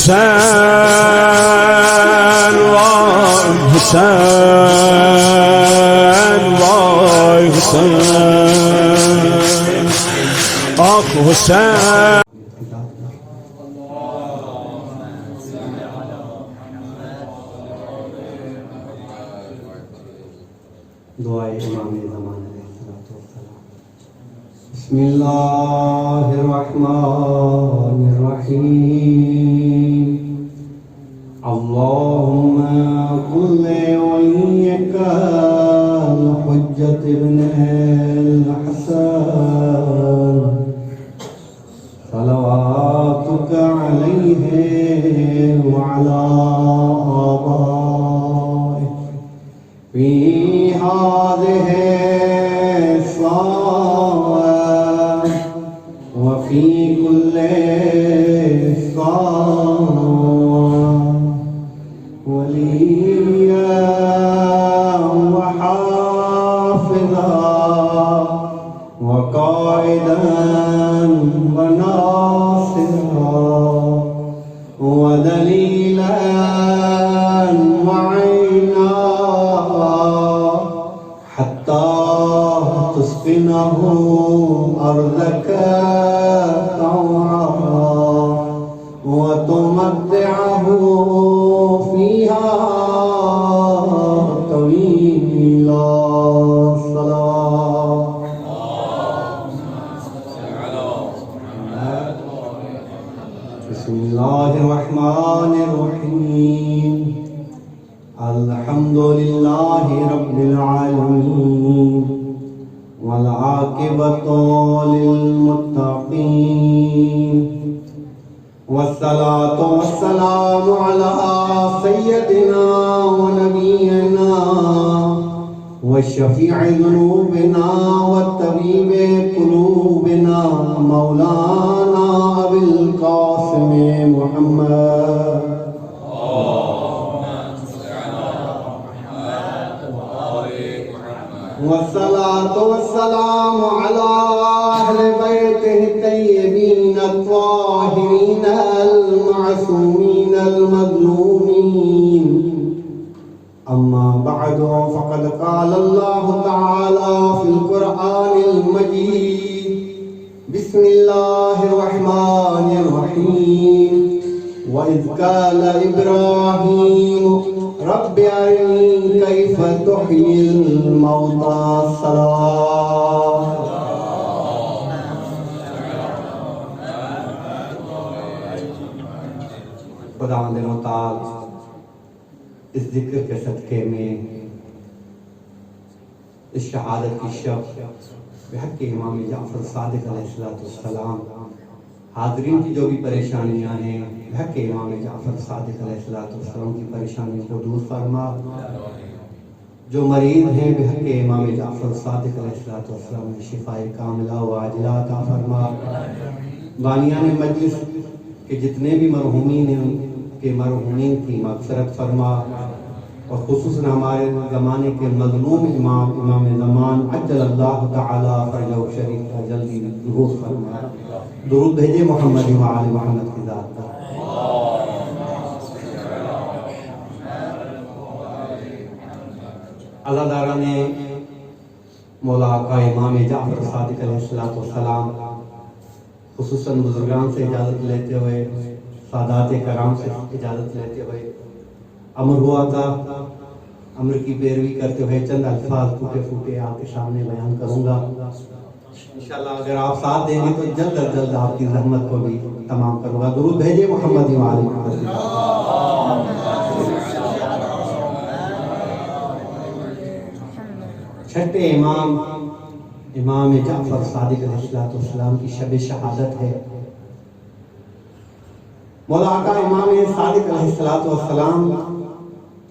حسین وای حسین وای حسین آخ حسین دعائے امام زمان علیہ السلام۔ بسم اللہ الرحمن الرحیم اللہم قل ولیک الحجت ابن الحسن صلواتک علیہ وعلا آبائہ فی هذه الساعة وفي كل ساعة وليا وحافظا وقائدا وناصرا ودليلا وعينا تسقنه أرضك طوعا وتمتعه فيها طويلا صلاة بسم الله الرحمن الرحيم الحمد لله رب العالمين والعاقبة للمتقين والصلاة والسلام على سيدنا ونبينا والشفيع ذنوبنا والطبيب قلوبنا مولانا أبي القاسم محمد والصلاة والسلام على أهل بيته الطيبين الطاهرين المعصومين المظلومين أما بعد فقد قال الله تعالى في القرآن المجيد بسم الله الرحمن الرحيم وإذ قال إبراهيم رب أرني كيف تحيي الموتى صلاة خداوند متعال اس ذکر کے صدقے میں اس شہادت کی شب بحق امام جعفر صادق علیہ السلام حاضرین کی جو بھی پریشانیاں ہیں بحق امام جعفر صادق علیہ السلام کی پریشانیوں کو دور فرما، جو مریض ہیں بحق امام جعفر صادق علیہ السلام میں شفاء کاملہ و عاجلہ عطا فرما، بانیان مجلس کے جتنے بھی مرحومین ہیں ان کے مرحومین کی مغفرت فرما، اور خصوصاً ہمارے زمانے کے مظلوم امام زمان عجل اللہ تعالی فرجہ شریف کا جلدی ظہور فرما۔ درود بھیجے محمد و آل محمد کی ذات پر۔ عزاداران مولا آقا امام جعفر صادق علیہ السلام خصوصاً بزرگان سے اجازت لیتے ہوئے، سادات کرام سے اجازت لیتے ہوئے امر ہوا تھا، امر کی پیروی کرتے ہوئے چند الفاظ ٹوٹے پھوٹے آپ کے سامنے بیان کروں گا انشاءاللہ۔ اگر آپ ساتھ دیں گے تو جلد از جلد آپ کی زحمت کو بھی تمام کروں گا۔ درود بھیجے محمد و آل محمد۔ چھٹے امام جعفر صادق علیہ السلام کی شب شہادت ہے۔ مولا آقا امام صادق علیہ السلام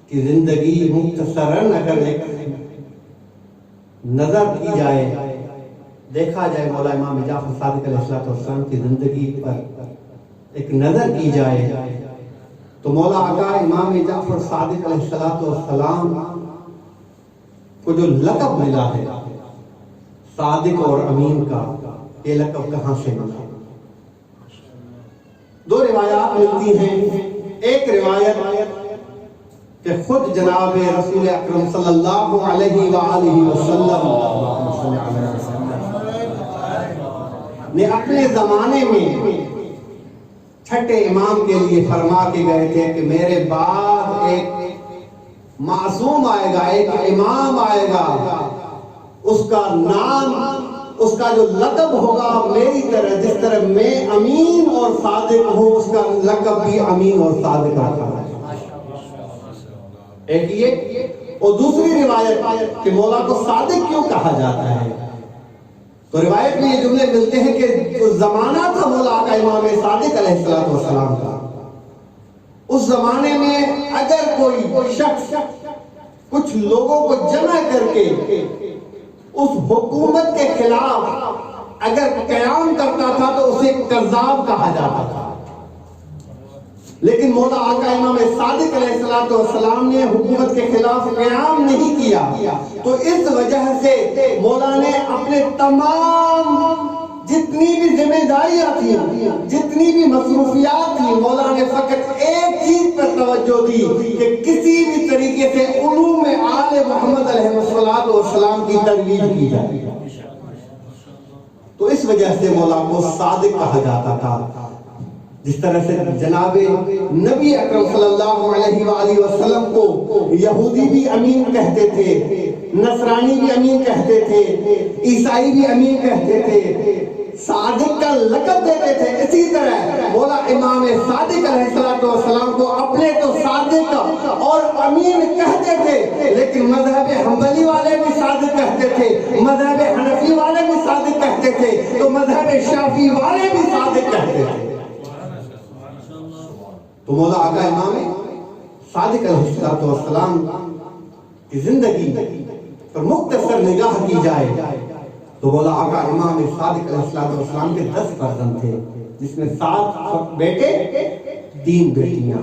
کی زندگی مختصراً اگر ایک نظر کی جائے، دیکھا جائے، مولا امام جعفر صادق علیہ السلام کی زندگی پر ایک نظر کی جائے تو مولا آقا امام جعفر صادق علیہ السلام کو جو لقب ملا ہے صادق اور امین کا، یہ لقب کہاں سے ملا؟ دو روایات ملتی ہیں. ایک روایت کہ خود جناب رسول اکرم صلی اللہ علیہ وآلہ وسلم نے اپنے زمانے میں چھٹے امام کے لیے فرما کے گئے تھے کہ میرے بعد ایک معصوم آئے گا، ایک امام آئے گا، اس کا نام، اس کا جو لقب ہوگا میری طرح، جس طرح میں امین اور صادق ہوں، اس کا لقب بھی امین اور صادق رکھا ہے. ایک یہ، اور دوسری روایت کہ مولا کو صادق کیوں کہا جاتا ہے، تو روایت میں یہ جملے ملتے ہیں کہ جو زمانہ تھا مولا کا امام صادق علیہ السلام کا، اس زمانے میں اگر کوئی شخص کچھ لوگوں کو جمع کر کے اس حکومت کے خلاف اگر قیام کرتا تھا تو اسے کذاب کہا جاتا تھا. لیکن مولا آقا امام صادق علیہ السلام نے حکومت کے خلاف قیام نہیں کیا، تو اس وجہ سے مولا نے اپنے تمام جتنی بھی ذمہ داریاں تھیں، جتنی بھی مصروفیات تھیں، مولا نے فقط ایک چیز پر توجہ دی کہ کسی بھی طریقے سے علوم آل محمد علیہ السلام کی ترویج کی جائے. تو اس وجہ سے مولا کو صادق کہا جاتا تھا. جس طرح سے جناب نبی اکرم صلی اللہ علیہ وآلہ وسلم کو یہودی بھی امین کہتے تھے، نصرانی بھی امین کہتے تھے، عیسائی بھی امین کہتے تھے، صادق کا لقب دیتے تھے. اسی طرح مولا امام صادق علیہ السلام کو اپنے تو صادق اور امین کہتے تھے، لیکن مذہب حنبلی والے بھی صادق کہتے تھے، مذہب حنفی والے بھی صادق کہتے تھے، تو مذہب شافعی والے بھی صادق کہتے تھے. تو مولا آقا امام صادق علیہ السلام کی زندگی پر مختصر نگاہ کی جائے تو مولا آقا امام صادق علیہ السلام کے 10 فرزند تھے، جس میں 7 بیٹے 3 بیٹیاں.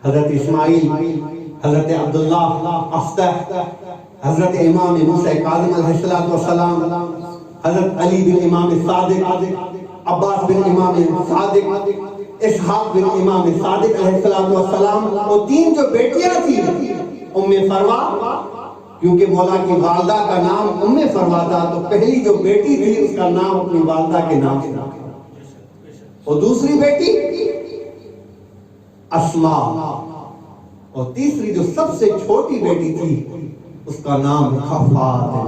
حضرت اسماعیل، حضرت عبداللہ افتح، حضرت امام موسیٰ کاظم علیہ السلام، حضرت علی بن امام صادق، عباس بن امام صادق، اسحاق بن امام صادق علیہ السلام. اور 3 جو بیٹیاں تھیں، ام فروا، کیونکہ مولا کی والدہ کا نام ام فروا تھا، تو پہلی جو بیٹی تھی اس کا نام اپنی والدہ کے نام سے رکھا. اور دوسری بیٹی اسماء، اور تیسری جو سب سے چھوٹی بیٹی تھی اس کا نام رکھا فاطمہ.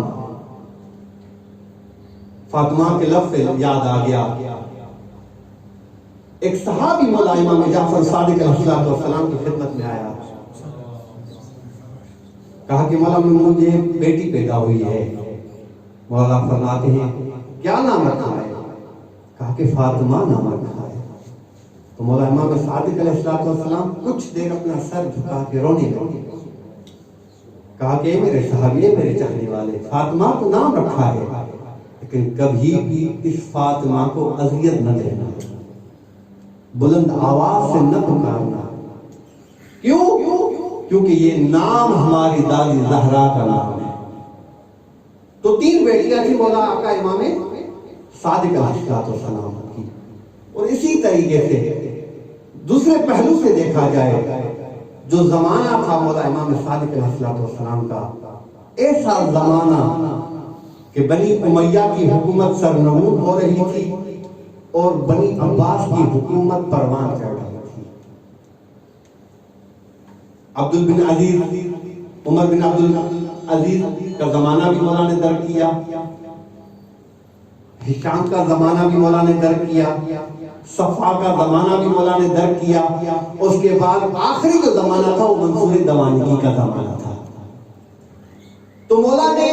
فاطمہ کے لفظ یاد آ گیا. ایک صحابی مولا امام جعفر صادق علیہ السلام کی خدمت میں آیا، کہا کہ مولا مجھے بیٹی پیدا ہوئی ہے. مولا فرماتے ہیں کیا نام رکھا ہے؟ کہا کہ فاطمہ نام رکھا ہے. تو مولا امام صادق علیہ السلام کچھ دیر اپنا سر جھکا کے رونے لگے. کہا کہ میرے صحابی، میرے چاہنے والے، فاطمہ کو نام رکھا ہے، لیکن کبھی بھی اس فاطمہ کو اذیت نہ دینا، بلند آواز سے نہ پکارنا. کیوں؟ کیونکہ یہ نام ہماری دادی زہرا کا نام ہے. تو 3 بیٹیاں تھیں مولا آقا امام صادق علیہ السلام کی. اور اسی طریقے سے دوسرے پہلو سے دیکھا جائے، جو زمانہ تھا مولا امام صادق علیہ السلام کا، ایسا زمانہ کہ بنی امیہ کی حکومت سرنگون ہو رہی تھی اور بنی عباس کی حکومت پروان چڑھ رہی تھی. عبد بن عزیز، عمر بن عبد العزیز کا زمانہ بھی مولا نے درک کیا، ہشام کا زمانہ بھی مولا نے درک کیا، صفا کا زمانہ بھی مولا نے درک کیا. اس کے بعد آخری جو زمانہ تھا وہ منصور دوانگی کا زمانہ تھا. تو مولا نے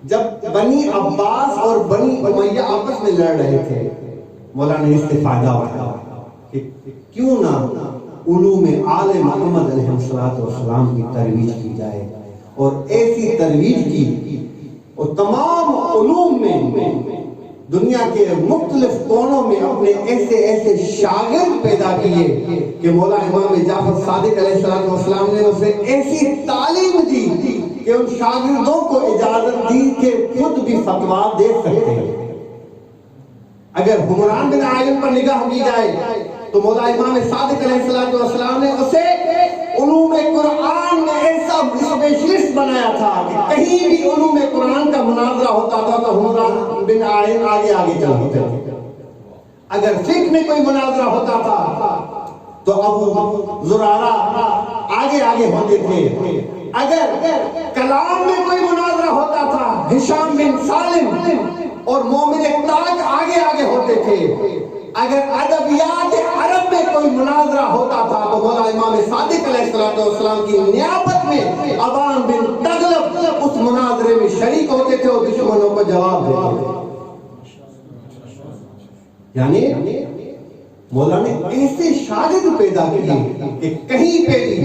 جب بنی عباس اور بنی امیہ آپس میں لڑ رہے تھے، مولا نے اس سے فائدہ اٹھایا کہ کیوں نہ علوم آل محمد علیہ السلام کی ترویج کی جائے. اور ایسی ترویج کی اور تمام علوم میں دنیا کے مختلف کونوں میں اپنے ایسے شاگرد پیدا کیے کہ مولا امام جعفر صادق علیہ السلام نے اسے ایسی تعلیم دی کہ ان شاگردوں کو اجازت دی کہ خود بھی فتویٰ دے سکتے ہیں. اگر حمران بن عائن پر نگاہ کی جائے تو مولا امام صادق علیہ السلام نے اسے علوم قرآن میں ایسا اسپیشلسٹ بنایا تھا کہ کہیں بھی علوم قرآن کا مناظرہ ہوتا تھا تو حمران بن عائن آگے آگے چل ہوتے تھے. اگر فقہ میں کوئی مناظرہ ہوتا تھا تو ابو زرارہ آگے آگے ہوتے تھے. اگر کلام میں کوئی مناظرہ ہوتا تھا ہشام بن سالم اور مومن تاج آگے آگے ہوتے تھے. اگر ادبیات عرب میں کوئی مناظرہ ہوتا تھا تو مولا امام صادق علیہ السلام کی نیابت میں ابان بن تغلب اس مناظرے میں شریک ہوتے تھے اور دشمنوں کو جواب دیتے تھے. یعنی مولا نے ایسے شاگرد پیدا کیے کہ کہیں پہ بھی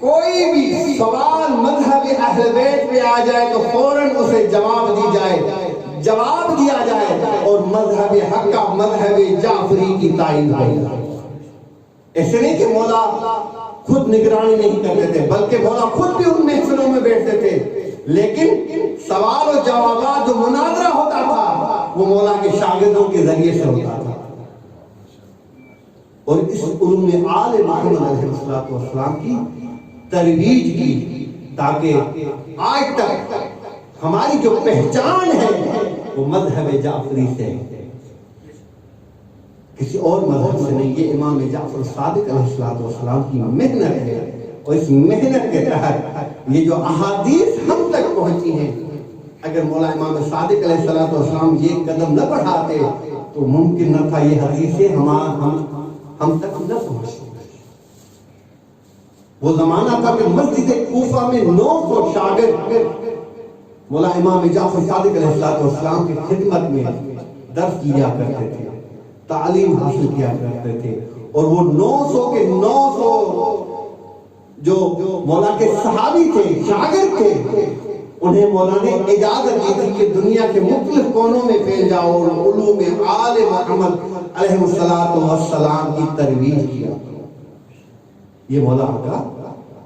کوئی بھی سوال مذہب اہل بیت پہ آ جائے تو فوراً اسے جواب دی جائے، جواب دیا جائے اور مذہب حق کا مذہب جعفری کی تعین ہو جائے. ایسے نہیں کہ مولا خود نگرانی نہیں کرتے تھے بلکہ مولا خود بھی ان محفلوں میں بیٹھتے تھے، لیکن سوال و جوابات جو مناظرہ ہوتا تھا وہ مولا کے شاگردوں کے ذریعے سے ہوتا تھا. اور اس علوم میں آل محمد علیہ السلام کی ترویج کی تاکہ آج تک ہماری جو پہچان ہے وہ مذہب جعفری سے ہے، کسی اور مذہب سے نہیں. یہ امام جعفر صادق علیہ السلام کی محنت ہے اور اس محنت کے تحت یہ جو احادیث ہم تک پہنچی ہیں، اگر مولا امام صادق علیہ السلام یہ قدم نہ بڑھاتے تو ممکن نہ تھا یہ حدیثیں ہم تک نہ پہنچتی. وہ زمانہ تھا کہ مسجد کوفہ میں 900 شاگرد مولا امام جعفر صادق علیہ السلام کی خدمت میں درس لیا کرتے تھے، تعلیم حاصل کیا کرتے تھے. اور وہ 900 کے 900 جو مولا کے صحابی تھے، شاگرد تھے، انہیں مولا نے اجازت دی تھی کہ دنیا کے مختلف کونوں میں پھیل جاؤ اور علوم آل محمد علیہ السلام کی ترویج کیا. یہ مولا کا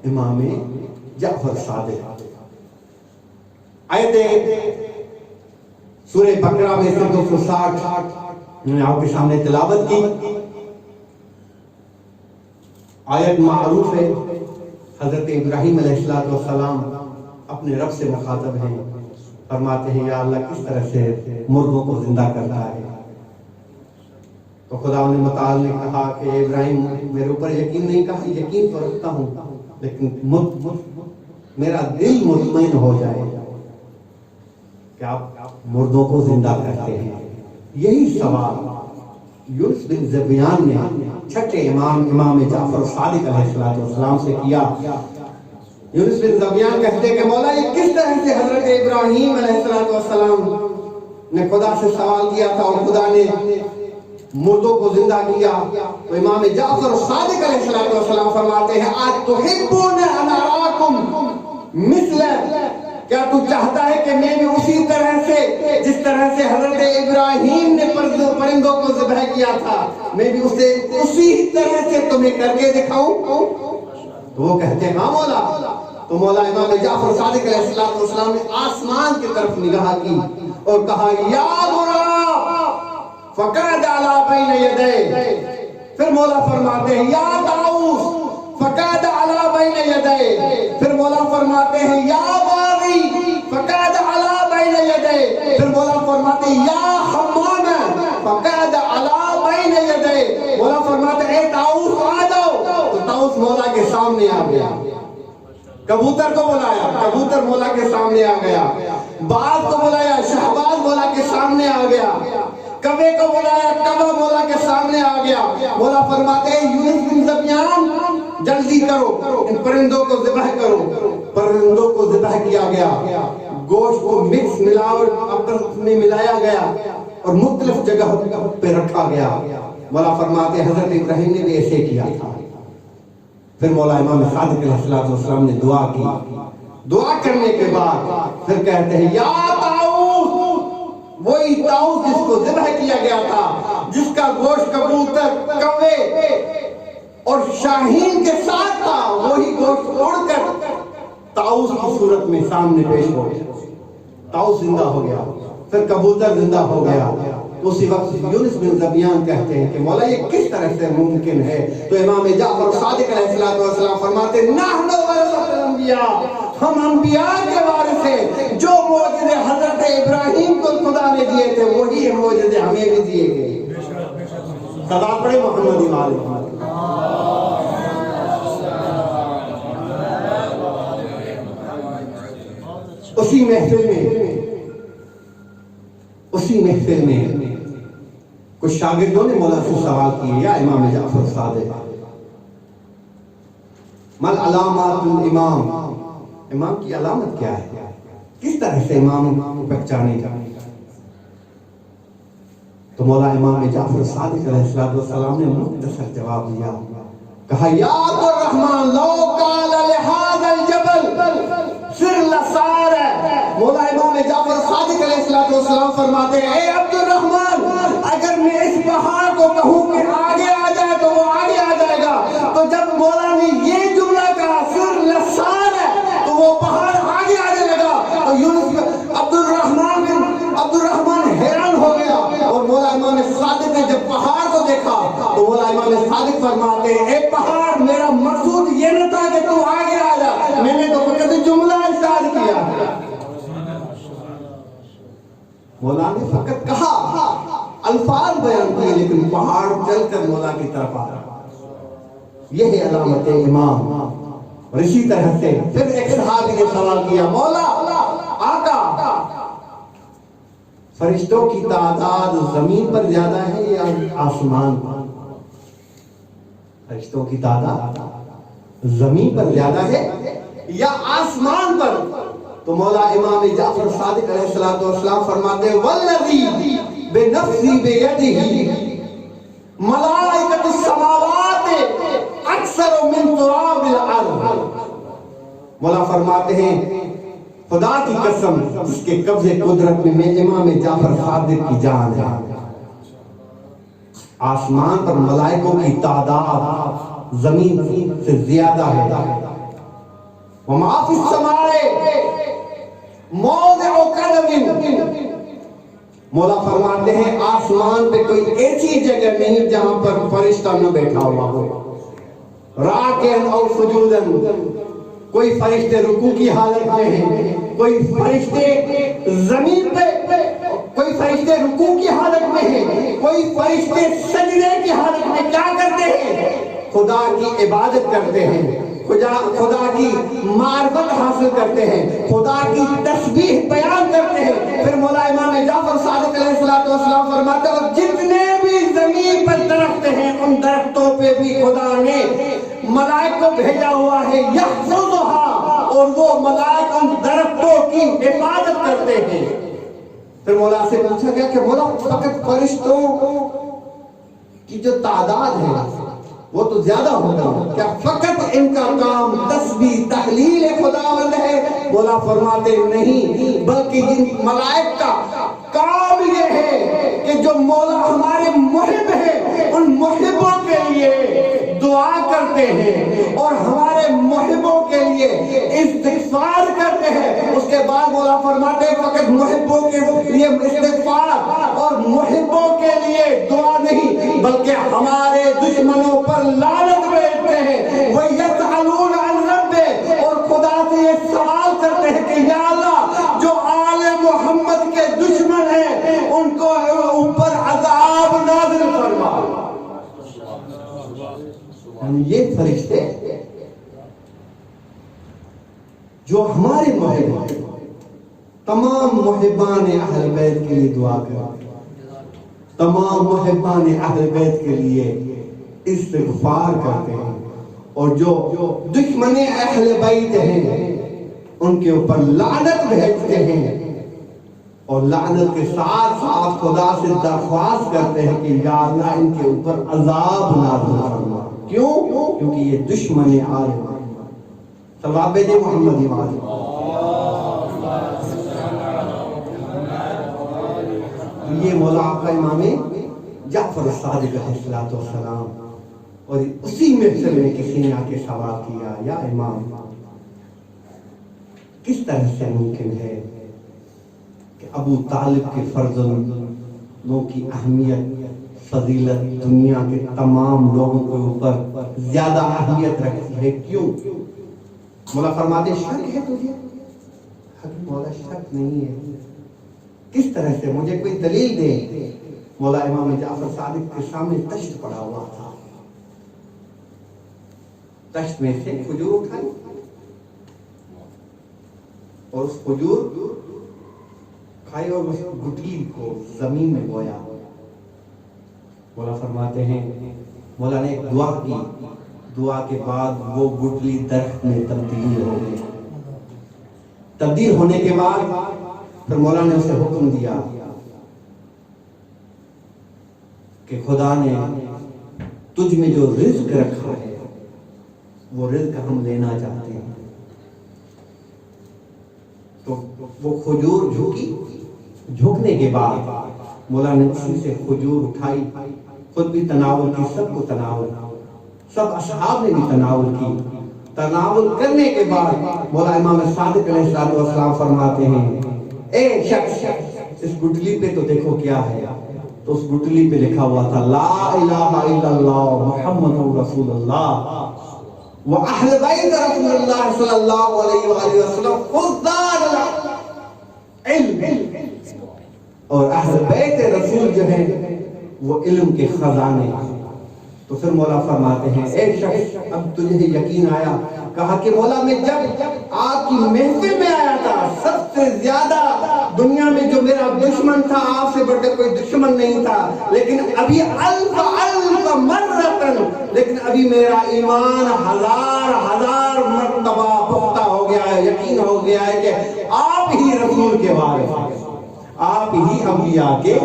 امام جعفر صادق. آیت سورہ بقرہ میں سے 260 میں نے آپ کے سامنے تلاوت کی. آیت معروف ہے. حضرت ابراہیم علیہ السلام اپنے رب سے مخاطب ہیں، فرماتے ہیں یا اللہ کس طرح سے مردوں کو زندہ کرتا ہے. تو خدا نے متعال نے کہا کہ ابراہیم میرے اوپر یقین نہیں کہا، یقین تو رکھتا ہوں لیکن میرا دل مطمئن ہو جائے کہ آپ مردوں کو زندہ کرتے ہیں. یہی سوال یونس بن ذبیان نے چھٹے امام جعفر صادق علیہ السلام سے کیا. یونس بن ذبیان کہتے کہ مولا یہ کس طرح سے حضرت ابراہیم علیہ السلام نے خدا سے سوال کیا تھا اور خدا نے مردوں کو زندہ کیا. تو امام جعفر صادق علیہ السلام فرماتے ہیں آج تحبون ان اراکم مثل، کیا تو چاہتا ہے کہ میں بھی اسی طرح سے جس طرح سے حضرت ابراہیم نے پرندوں کو ذبح کیا تھا میں بھی اسے اسی طرح سے تمہیں کر کے دکھاؤں؟ تو وہ کہتے ہیں ہاں مولا. تو مولا امام جعفر صادق علیہ السلام نے آسمان کی طرف نگاہ کی اور کہا یا غراب فقعد علی بین یدیک. پھر مولا فرماتے ہیں یا طاؤس فقعد علی بین یدیک. پھر مولا فرماتے ہیں یا باغی فقعد علی بین یدیک. پھر مولا فرماتے ہیں یا حمام فقعد علی بین یدیک. مولا فرماتے ہیں اے طاؤس آ جاؤ. تو طاؤس مولا کے سامنے آ گیا. کبوتر کو بلایا، کبوتر مولا کے سامنے آ گیا. باز کو بلایا، شہباز مولا کے سامنے آ گیا. کبے کو بلایا، کبا مولا کے سامنے آ گیا. مولا فرماتے ہیں یونس بن ذبیان جلدی کرو، ان پرندوں کو ذبح کرو. پرندوں کو ذبح کیا گیا، گوشت کو مکس ملاوٹ آپس میں ملایا گیا اور مختلف جگہ پہ رکھا گیا. مولا فرماتے ہیں حضرت ابراہیم نے بھی ایسے کیا تھا. پھر مولا امام صادق علیہ السلام نے دعا کی. دعا کرنے کے بعد پھر کہتے ہیں یا طاؤس، وہی طاؤس جس کو ذبح کیا گیا تھا، جس کا گوشت کبوتر، کوے اور شاہین کے ساتھ تھا، وہی گوشت اڑ کر طاؤس کی صورت میں سامنے پیش ہو گیا. طاؤس زندہ ہو گیا، پھر کبوتر زندہ ہو گیا. اسی وقت یونس بن ذبیان کہتے ہیں کہ مولا یہ کس طرح سے ممکن ہے؟ تو امام جعفر صادق علیہ السلام فرماتے نحن ورثۃ الانبیاء، ہم انبیاء کے وارث ہیں، جو معجزے حضرت ابراہیم کو خدا نے دیے تھے وہی معجزے ہمیں بھی دیے گئے۔ صدا پڑھے محمد علیہ اسی محفل میں کچھ شاگردوں نے مولا سے سوال کیے یا امام جعفر صادق مل علامات الامام، امام کی علامت کیا ہے، کس طرح سے امام کو پہچانے گا؟ تو مولا امام جعفر صادق علیہ السلام نے مختصر جواب دیا، کہا یا عبد الرحمن لو قال لهذا الجبل سر لسار ہے۔ مولا امام جعفر صادق علیہ السلام فرماتے ہیں اے عبد الرحمن اگر میں اس پہاڑ کو کہوں کہ آگے آ جائے تو وہ آگے آ جائے گا، تو جب مولا نے یہ جملہ کہا سر لسار ہے تو وہ پہاڑ آگے آنے لگا۔ تو یونس عبد الرحمن حیران ہو گیا، اور مولا امام صادق نے جب پہاڑ کو دیکھا تو مولا امام صادق فرماتے ہیں اے پہاڑ میرا مقصود یہ نہ تھا کہ تو آگے آ جا، میں نے تو فقط جملہ ارشاد کیا۔ مولا نے فقط کہا، الفاظ بیان کیے، لیکن پہاڑ چل کر مولا کی طرف آ رہا۔ یہ ہے علامت امام۔ اور اسی طرح سے پھر ایک صحابی نے سوال کیا، مولا آقا فرشتوں کی تعداد زمین پر زیادہ ہے یا آسمان پر؟ فرشتوں کی تعداد زمین پر زیادہ ہے یا آسمان پر؟ تو مولا امام جعفر صادق علیہ السلام فرماتے ہیں والذی بنفسی بیدہ ملائکۃ السماوات اکثر من تراب الارض۔ مولا فرماتے ہیں خدا کی قسم اس کے قبضے قدرت میں امام جعفر صادق کی جان ہے، آسمان پر ملائکوں کی تعداد زمین سے زیادہ ہے۔ وما فی السماء موضع قدم، مولا فرماتے ہیں آسمان پہ کوئی ایسی جگہ نہیں جہاں پر فرشتہ نہ بیٹھا ہوا ہو، راکعن او سجودن، کوئی فرشتے رکوع کی حالت میں ہیں، کوئی فرشتے زمین پہ، کوئی فرشتے رکوع کی حالت میں ہیں، کوئی فرشتے سجدے کی حالت میں کیا کرتے ہیں؟ خدا کی عبادت کرتے ہیں، خدا کی معرفت حاصل کرتے ہیں، خدا کی تسبیح بیان کرتے ہیں۔ پھر مولا امام جعفر صادق علیہ السلام فرماتے ہیں جتنے بھی زمین پر درخت ہیں ان درختوں پہ بھی خدا نے ملائک کو بھیجا ہوا ہے یحفظھا، اور وہ ملائک ان درختوں کی حفاظت کرتے ہیں۔ پھر مولا سے پوچھا گیا کہ مولا فقط فرشتوں کی جو تعداد ہے وہ تو زیادہ ہوتا ہے، کیا فقط ان کا کام تسبیح تحلیل خداوند ہے؟ مولا فرماتے نہیں، بلکہ ان ملائک کا کام یہ ہے کہ جو مولا ہمارے محب ہیں ان محبوں کے لیے دعا کرتے ہیں اور ہمارے محبوں کے لیے استغفار کرتے ہیں۔ اس کے بعد مولا فرماتے ہیں فقط محبوں کے لیے استغفار اور محبوں کے لیے دعا نہیں بلکہ ہمارے دشمنوں پر لعنت بھیجتے ہیں۔ وَيَسْأَلُونَ عَنْ رَبِّهِ، اور خدا سے یہ سوال کرتے ہیں کہ یا اللہ جو آل محمد کے دشمن ہیں ان کو اوپر عذاب نازل فرما۔ یہ فرشتے جو ہمارے محب ہیں، تمام محبان اہل بیت کے لیے دعا کرتے ہیں، تمام محبان اہل بیت کے لیے استغفار کرتے ہیں، اور جو دشمن اہل بیت ہیں ان کے اوپر لعنت بھیجتے ہیں، اور لعنت کے ساتھ ساتھ خدا سے درخواست کرتے ہیں کہ یا اللہ ان کے اوپر عذاب نازل فرما۔ کیوں؟ کیونکہ یہ دشمن آل محمد۔ صلوات بھیجے محمد امام۔ یہ مولا آقا امام جعفر صادق علیہ السلام، اور اسی محفل میں کسی نے آ کے سوال کیا یا امام کس طرح سے ممکن ہے کہ ابو طالب کے فرزند نو کی اہمیت فضیلت دنیا کے تمام لوگوں کے اوپر زیادہ اہمیت رکھتی ہے. کیوں؟ مولا فرماتے شک ہے تجھے؟ مولا شک نہیں ہے. کس طرح سے؟ مجھے کوئی دلیل دے. مولا امام جعفر صادق کے سامنے تشت پڑا ہوا تھا. تشت میں سے کھجور اٹھائی اور اس کھجور کھائی اور اس گٹلی کو زمین میں بویا. مولا فرماتے ہیں مولا نے ایک دعا کی. دعا کے بعد وہ گٹلی درخت میں تبدیل ہو گئی. تبدیل ہونے کے بعد پھر مولا نے اسے حکم دیا کہ خدا نے تجھ میں جو رزق رکھا ہے وہ رزق ہم لینا چاہتے ہیں. تو وہ کھجور جھکی. جھکنے کے بعد مولا نے اسی سے کھجور اٹھائی, خود بھی تناول کی, سب کو تناول, سب اصحاب نے بھی تناول کی. تناول کرنے کے بعد مولا امام صادق علیہ السلام فرماتے ہیں اے شخص اس گٹلی پہ تو دیکھو کیا ہے. تو اس گٹلی پہ لکھا ہوا تھا لا الہ الا اللہ محمد رسول اللہ وَأَهْلَ بَيْتَ رَسُولِ اللَّهِ صلی اللہ علیہ وآلہ وسلم خُذَّارَ الْعِلْمِ. اور اہل بیت رسول جو ہیں وہ علم کے خزانے. تو پھر مولا فرماتے ہیں اے شخص اب تجھے یقین آیا. کہا کہ مولا میں جب آپ کی محفل میں آیا تھا سب سے زیادہ دنیا میں جو میرا دشمن تھا آپ سے بڑھ کر کوئی دشمن نہیں تھا, لیکن ابھی الف مرتن, لیکن ابھی میرا ایمان ہزار مرتبہ پختہ ہو گیا ہے. یقین ہو گیا ہے کہ آپ ہی رسول کے وارث ہیں, آپ ہی انبیاء کے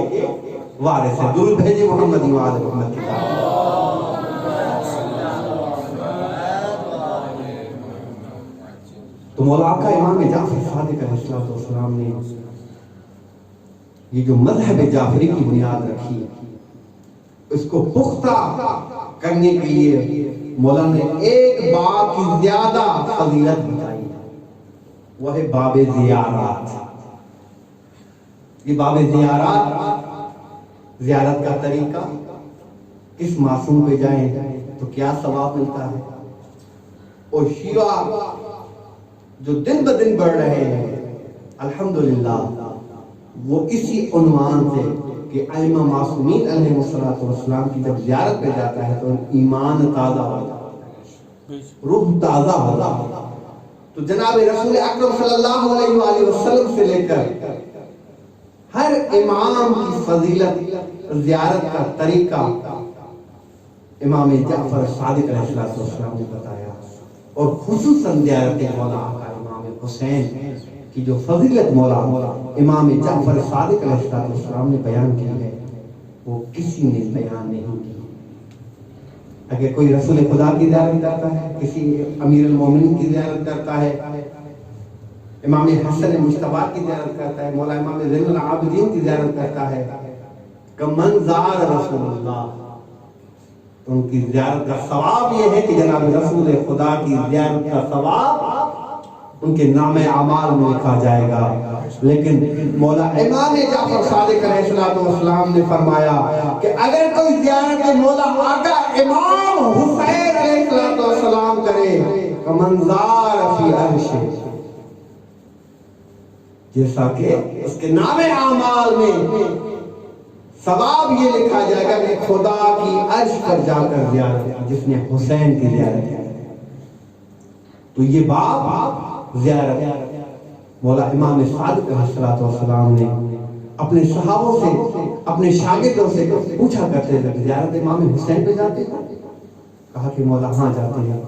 وارث ہیں. درود بھیجے محمد و آل محمد کی طرف. تو مولا آقا امام جعفر صادق علیہ السلام نے یہ جو مذہب جعفری کی بنیاد رکھی اس کو پختہ کرنے کے لیے مولا نے ایک باب کی زیادہ فضیلت بتائی, وہ ہے باب زیارات. یہ باب زیارات, زیارت کا طریقہ, کس معصوم پہ جائیں تو کیا ثواب ملتا ہے. اور شیعہ جو دن بدن بڑھ رہے ہیں الحمدللہ وہ اسی عنوان سے کہ ائمہ معصومین علیہ السلام کی جب زیارت پہ جاتا ہے تو ایمان تازہ ہوتا ہے, روح تازہ ہوتا ہے. تو جناب رسول اکرم صلی اللہ علیہ وآلہ وسلم سے لے کر ہر امام کی فضیلت, زیارت کا طریقہ امام جعفر صادق علیہ السلام نے بتایا. اور خصوصاً زیارت مولا آقا امام حسین کی جو فضیلت مولا امام جعفر صادق علیہ السلام نے بیان کی ہے وہ کسی نے بیان نہیں کی. اگر کوئی رسول خدا کی زیارت کرتا ہے, کسی امیر المومنین کی زیارت کرتا ہے, امام حسن مجتبی کی زیارت کرتا ہے, مولا امام زین العابدین کی زیارت کرتا ہے, کمن زار رسول اللہ, ان کی زیارت کا ثواب یہ ہے کہ جناب رسول خدا کی زیارت کا ثواب ان کے نام اعمال میں لکھا جائے گا. لیکن مولا امام جعفر صادق علیہ السلام نے فرمایا کہ اگر کوئی زیارت مولا آقا امام حسین علیہ السلام کرے کمنزار فی عرش, جیسا کہ اس کے نام اعمال میں ثواب یہ لکھا جائے گا کہ خدا کی عرش پر جا کر زیارت کی, جس نے حسین کی زیارت کی. تو یہ باب زیارت مولا امام صادق علیہ السلام نے اپنے صحابوں سے, اپنے شاگردوں سے پوچھا کرتے تھے زیارت امام حسین پہ جاتے ہیں؟ کہا کہ مولا ہاں جاتے ہیں.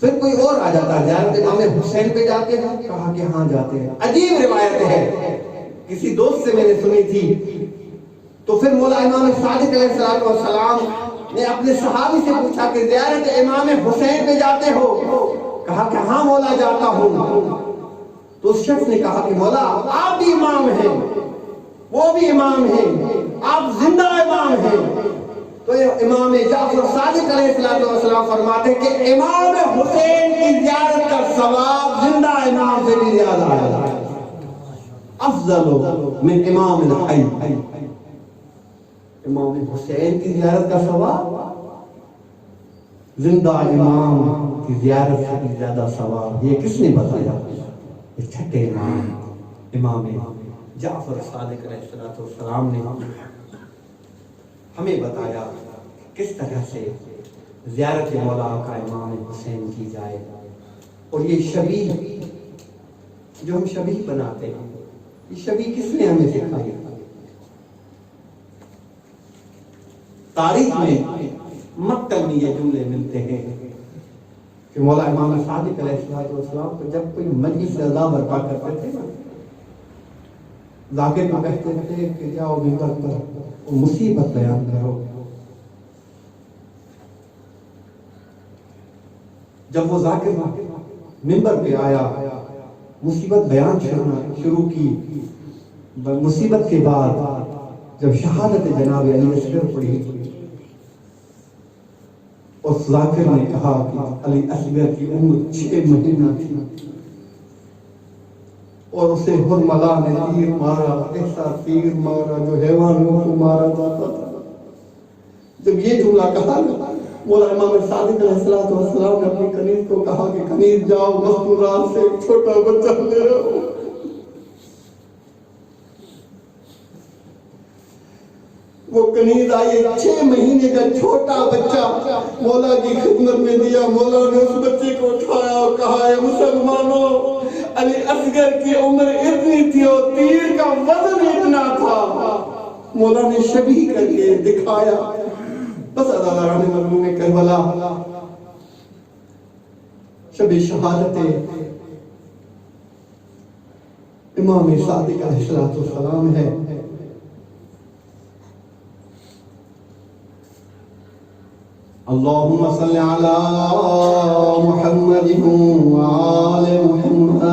پھر کوئی اور آ جاتا زیارت امام حسین پہ جاتے ہیں؟ کہا کہ ہاں جاتے ہیں. عجیب روایت ہے, کسی دوست سے میں نے سنی تھی. تو پھر مولا امام صادق علیہ السلام نے اپنے صحابی سے پوچھا کہ زیارت امام حسین پہ جاتے ہو؟ کہا کہ ہاں مولا جاتا ہوں. تو اس شخص نے کہا کہ مولا آپ بھی امام ہیں, وہ بھی امام ہیں, آپ زندہ امام ہیں. تو امام جعفر صادق علیہ السلام فرماتے ہیں کہ امام حسین کی زیارت کا ثواب زندہ امام سے بھی زیادہ ہے. افضل من امام الحی، امام حسین کی زیارت کا ثواب زندہ امام کی زیارت سے بھی زیادہ ثواب۔ یہ کس نے بتایا؟ یہ چھٹے امام امام جعفر صادق علیہ السلام نے ہمیں بتایا کس طرح سے زیارت مولا آقا امام حسین کی جائے۔ اور یہ شبیہ جو ہم شبیہ بناتے ہیں، یہ شبیہ کس نے ہمیں سکھائی؟ تاریخ میں مکتب میں یہ جملے ملتے ہیں کہ مولا امام صادق علیہ السلام کو جب کوئی مجلس رضا برپا کرتے تھے نا، ذاکر کو کہتے تھے کہ جاؤ ممبر پر مصیبت بیان کرو۔ جب وہ ذاکر ممبر پہ آیا، مصیبت بیان شروع کی، مصیبت کے بعد جب شہادت جناب علی اصغر پڑھی، اس ذاکر نے کہا کہ علی اصغر کی عمر 6 مہینہ تھی اور اسے حرملا نے تیر مارا، ایسا تیر مارا جو حیوانوں کو مارا جاتا تھا۔ جب یہ جملہ کہا، مولا امام صادق علیہ السلام نے اپنی کنیز کو کہا کہ کنیز جاؤ مستورات سے ایک چھوٹا بچہ لے آؤ۔ وہ کنیز آئی، 6 مہینے کا چھوٹا بچہ مولا کی خدمت میں دیا۔ مولا نے اس بچے کو اٹھایا اور کہا، اے مسلمانوں، علی اصغر کی عمر اتنی تھی اور تیر کا وزن اتنا تھا۔ مولا نے شبیہ کر کے دکھایا۔ بس عزاداران مظلوم کربلا، شب شہادت امام صادق علیہ السلام ہے۔ اللہم صلی علی محمد وآل محمد۔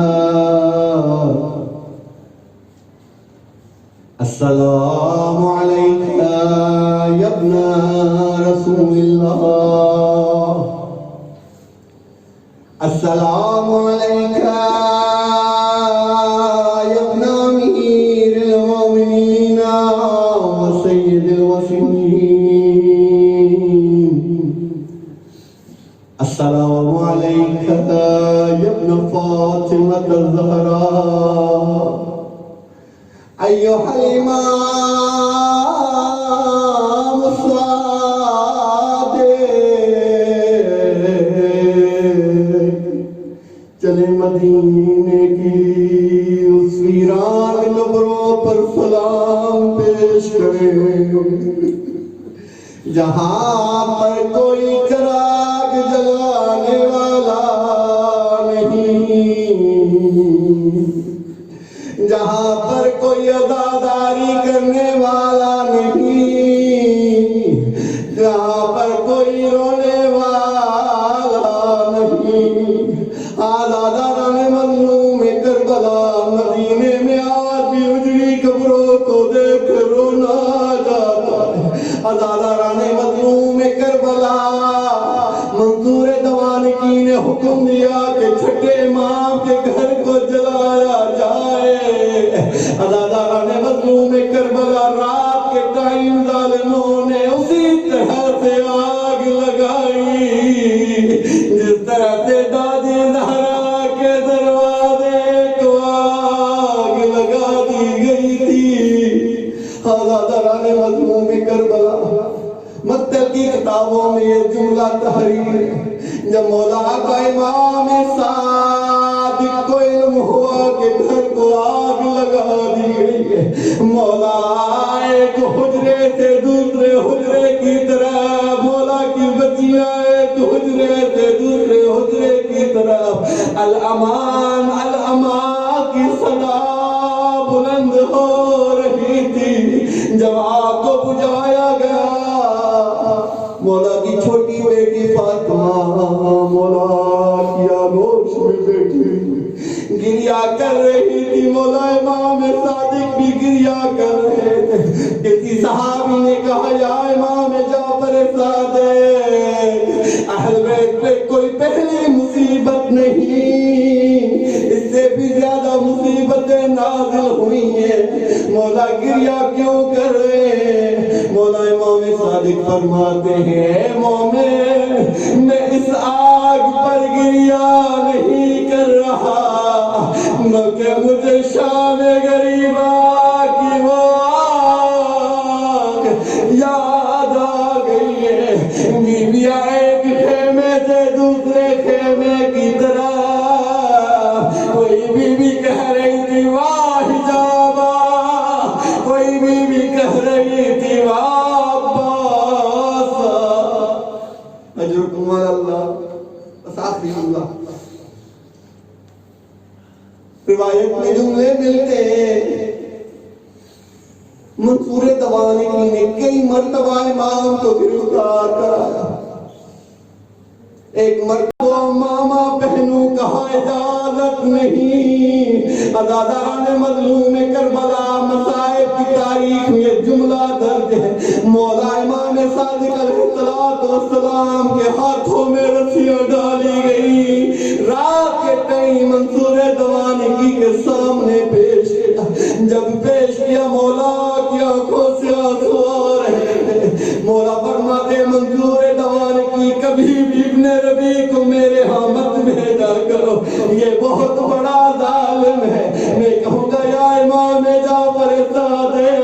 السلام علیکہ یا ابن رسول اللہ، السلام علیکہ یا ابن امیر المومنین وسید الوصیین، السلام علیکہ یا ابن فاطمہ الزہراء، ایوہ الامام الصادق۔ چلے مدینے کی اس ویران قبروں پر سلام پیش کریں، جہاں پر کوئی چراغ جلانے والا نہیں، جہاں پر کوئی عزاداری کرنے والا نہیں، جہاں پر کوئی رونے والا نہیں۔ عزاداران مظلوم کربلا، مدینے میں آج بھی اجڑی قبروں کو دیکھ رونا جاتا ہے۔ عزاداران مظلوم کربلا، منظور دوانکی نے حکم دیا کہ چھٹے امام کے گھر کو جلایا جائے۔ عزاداران مظلوم کربلا، رات کے ٹائم ظالموں نے اسی طرح سے آگ لگائی جس طرح سے دادی زہرا کے دروازے کو آگ لگا دی گئی تھی۔ عزاداران مظلوم کربلا، مکتب کی کتابوں میں یہ جملہ تحریر ہے، جب مولا آقا امام صادق کو علم ہوا کہ گھر کو آگ لگا دی گئی ہے، مولا ایک حجرے سے دوسرے حجرے کی طرح، مولا کی بچیاں ایک حجرے سے دوسرے حجرے کی طرف الامان الامان کی صدا بلند ہو رہی تھی۔ جب آگ کو بجھایا گیا، مولا کی چھوٹی بیٹی فاطمہ مولا کی آغوش میں بیٹھی گریا کر رہی تھی۔ مولا امام صادق بھی گریا کر رہے تھے۔ کسی صحابی نے کہا، یا امام جعفر صادق، اہل بیت پہ کوئی پہلی مصیبت نہیں، اس سے بھی زیادہ مصیبتیں نازل ہوئی ہیں، مولا گریا کیوں کر رہے ہیں؟ مولا امام صادق فرماتے ہیں مومن میں اس آگ پر گریا نہیں کر رہا بلکہ مجھے شام غریبہ کی وہ آگ یاد آ گئی ہے۔ بیویاں ایک خیمے سے دوسرے خیمے کی طرح، کوئی بیوی کہہ رہی تھی واہ حجابہ، کوئی بیوی کہہ رہی تھی واہ عباسہ۔ اجرکم اللہ بس آخری اللہ روایت میں جملے ملتے ہیں۔ منصور دوانکی نے کئی مرتبہ امام کو گرفتار کرایا، ایک مرتبہ ماما بہنوں کہا اجازت نہیں۔ عزاداران مظلوم کربلا مصائب کی تاریخ میں جملہ درج ہے، مولا امام صادق علیہ السلام کے ہاتھوں میں رسیاں ڈالی گئی، رات کے ٹائم منصور دوانکی کے سامنے پیش کیا۔ جب پیش کیا مولا کی آنکھوں سے آنسو آ رہے تھے۔ مولا فرماتے منصور دوانکی کبھی بھی ابن ربی کو میرے ہاں مت بھیجا کرو، یہ بہت بڑا ظالم ہے۔ میں کہوں گا یا امام جعفر صادق،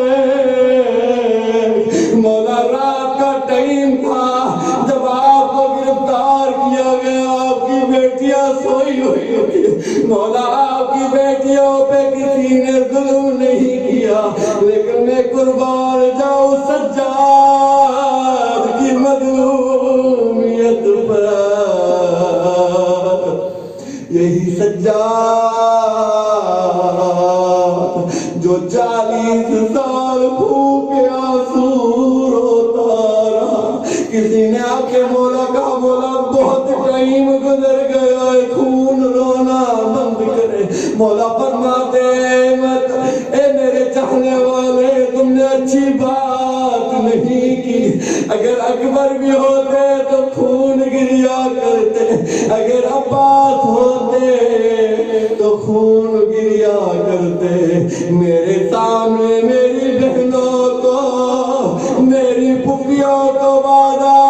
مولا رات کا ٹائم تھا جب آپ کو گرفتار کیا گیا، آپ کی بیٹیاں سوئی ہوئی ہوئی، مولا آپ کی بیٹیوں پہ کسی نے ظلم نہیں کیا، لیکن میں قربان جاؤں سجاد کی مظلومیت پر۔ یہی سجاد جو 40 سال بھوکے آنسو روتا رہا، کسی نے آ کے مولا کہا مولا بہت ٹائم گزر گیا ہے، خون رونا بند کرے۔ مولا فرماتے مت اے میرے چاہنے والے، تم نے اچھی بات نہیں کی، اگر اکبر بھی ہوتے تو خون گریا کرتے، اگر عباس ہوتے تو خون گریا کرتے۔ میرے سامنے میری بہنوں کو، میری پھپھیوں کو وعدہ